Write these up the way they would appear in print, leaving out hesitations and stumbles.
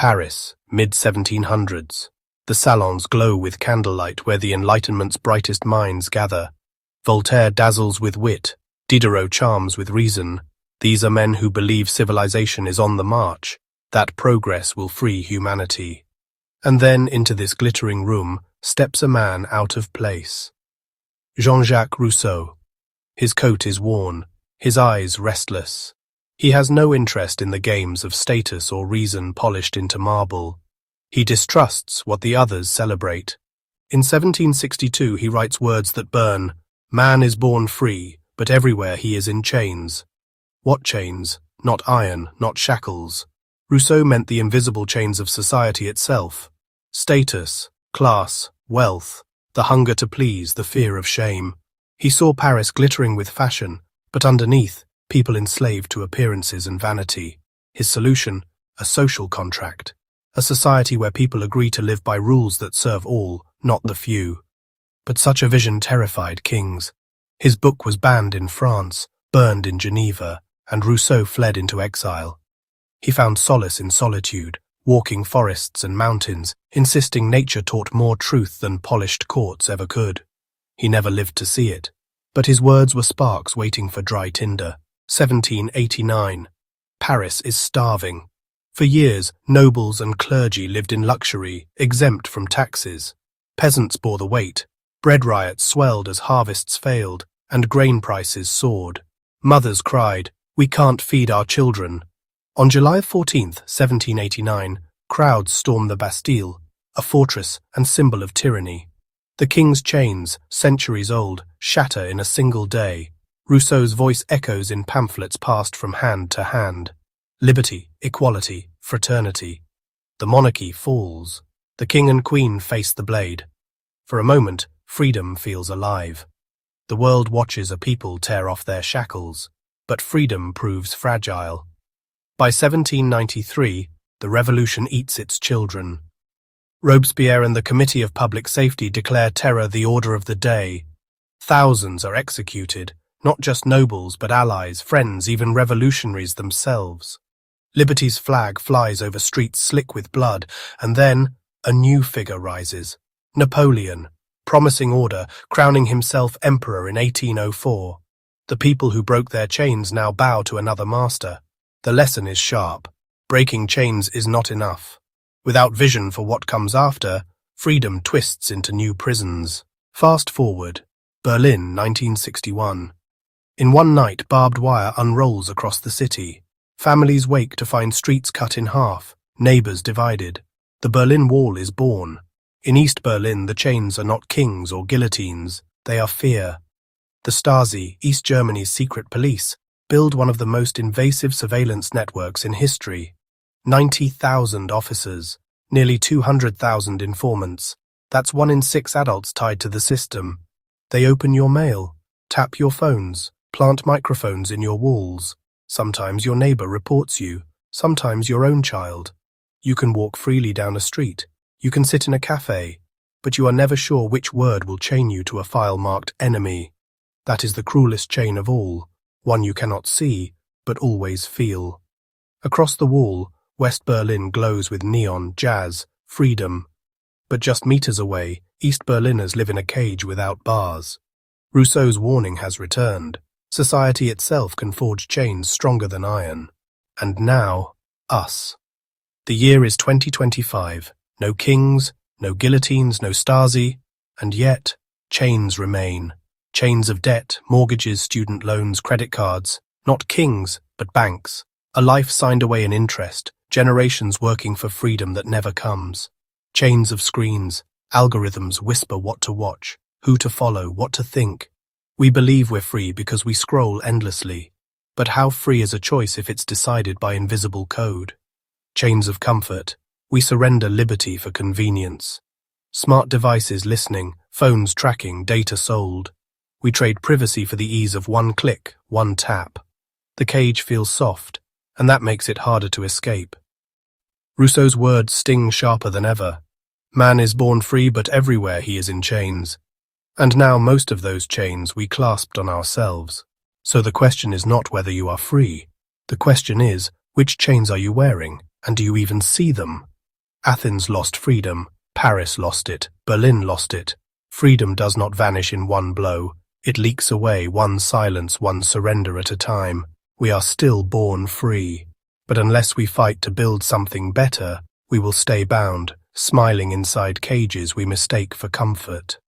Paris, mid-1700s. The salons glow with candlelight where the Enlightenment's brightest minds gather. Voltaire dazzles with wit, Diderot charms with reason. These are men who believe civilization is on the march, that progress will free humanity. And then into this glittering room steps a man out of place. Jean-Jacques Rousseau. His coat is worn, his eyes restless. He has no interest in the games of status or reason polished into marble. He distrusts what the others celebrate. In 1762 he writes words that burn, "Man is born free, but everywhere he is in chains." What chains? Not iron, not shackles. Rousseau meant the invisible chains of society itself. Status, class, wealth, the hunger to please, the fear of shame. He saw Paris glittering with fashion, but underneath, people enslaved to appearances and vanity. His solution, a social contract. A society where people agree to live by rules that serve all, not the few. But such a vision terrified kings. His book was banned in France, burned in Geneva, and Rousseau fled into exile. He found solace in solitude, walking forests and mountains, insisting nature taught more truth than polished courts ever could. He never lived to see it, but his words were sparks waiting for dry tinder. 1789. Paris is starving. For years, nobles and clergy lived in luxury, exempt from taxes. Peasants bore the weight. Bread riots swelled as harvests failed, and grain prices soared. Mothers cried, "We can't feed our children." On July 14, 1789, crowds stormed the Bastille, a fortress and symbol of tyranny. The king's chains, centuries old, shatter in a single day. Rousseau's voice echoes in pamphlets passed from hand to hand. Liberty, equality, fraternity. The monarchy falls. The king and queen face the blade. For a moment, freedom feels alive. The world watches a people tear off their shackles, but freedom proves fragile. By 1793, the revolution eats its children. Robespierre and the Committee of Public Safety declare terror the order of the day. Thousands are executed, not just nobles but allies, friends, even revolutionaries themselves. Liberty's flag flies over streets slick with blood, and then a new figure rises. Napoleon, promising order, crowning himself emperor in 1804. The people who broke their chains now bow to another master. The lesson is sharp. Breaking chains is not enough. Without vision for what comes after, freedom twists into new prisons. Fast forward. Berlin, 1961. In one night, barbed wire unrolls across the city. Families wake to find streets cut in half, neighbors divided. The Berlin Wall is born. In East Berlin, the chains are not kings or guillotines. They are fear. The Stasi, East Germany's secret police, build one of the most invasive surveillance networks in history. 90,000 officers, nearly 200,000 informants. That's 1 in 6 adults tied to the system. They open your mail, tap your phones, plant microphones in your walls. Sometimes your neighbor reports you, sometimes your own child. You can walk freely down a street. You can sit in a cafe, but you are never sure which word will chain you to a file marked enemy. That is the cruelest chain of all, one you cannot see, but always feel. Across the wall, West Berlin glows with neon, jazz, freedom. But just meters away, East Berliners live in a cage without bars. Rousseau's warning has returned. Society itself can forge chains stronger than iron. And now, us. The year is 2025. No kings, no guillotines, no Stasi, and yet, chains remain. Chains of debt, mortgages, student loans, credit cards. Not kings, but banks. A life signed away in interest, generations working for freedom that never comes. Chains of screens, algorithms whisper what to watch, who to follow, what to think. We believe we're free because we scroll endlessly. But how free is a choice if it's decided by invisible code? Chains of comfort. We surrender liberty for convenience. Smart devices listening, phones tracking, data sold. We trade privacy for the ease of one click, one tap. The cage feels soft, and that makes it harder to escape. Rousseau's words sting sharper than ever. Man is born free, but everywhere he is in chains. And now most of those chains we clasped on ourselves. So the question is not whether you are free. The question is, which chains are you wearing, and do you even see them? Athens lost freedom, Paris lost it, Berlin lost it. Freedom does not vanish in one blow. It leaks away, one silence, one surrender at a time. We are still born free. But unless we fight to build something better, we will stay bound, smiling inside cages we mistake for comfort.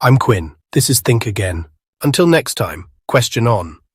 I'm Quinn. This is Think Again. Until next time, question on.